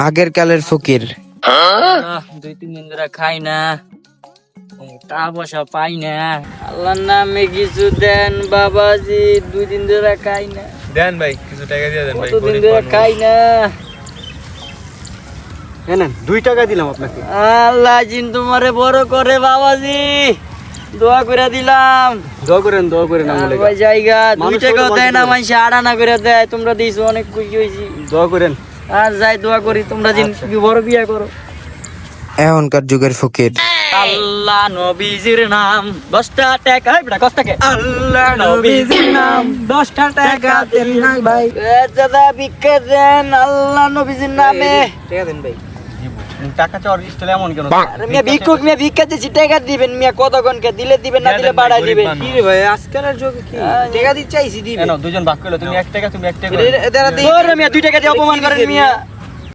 আগের কালের ফকির। 2-3 দিন ধরে খাই না, টাকা পয়সা পাই না। আল্লাহর নামে কিছু দেন বাবাজি, 2 দিন ধরে খাই না। দেন ভাই, কিছু টাকা দিয়ে দেন ভাই। কতদিন ধরে খাই না। নেন 2 টাকা দিলাম আপনাকে। আল্লাহ জিন তোমারে বড় করে বাবাজি, দোয়া করে দিলাম। দোয়া করেন আমলে। ভাই জায়গা 2 মানুষ টাকাও ছোট দেয় না, মানুষ মানুষ আড়ানা করে দেয়। তোমরা দিয়েছো, অনেক খুশি হয়েছি। দোয়া করেন। আর যাই দোয়া করি তোমরা জিন বড় বিয়া করো। এখনকার যুগের ফকির। আল্লাহ নবীজির নাম 10টা টাকা, বেটা 10 টাকা। আল্লাহ নবীজির নাম 10টা টাকা দেন না ভাই। দাদা ভিক্ষা দেন আল্লাহ নবীজির নামে। টাকা দেন ভাই। টাকা চাওয়ার স্টাইল এমন কেন? আরে মিয়া ভিক্ষুক, মিয়া ভিক্ষা দিছি, টাকা দিবেন মিয়া। কতক্ষণকে দিলে দিবেন, না দিলে বাড়াই দিবেন। কি রে ভাই, আজকালের যুগে কি টাকা দিতে চাইছি দিবেন? দুজন ভাগ করলো, তুমি 1 টাকা, তুমি 1 টাকা। ওরে মিয়া 2 টাকা দিয়ে অপমান করেন মিয়া।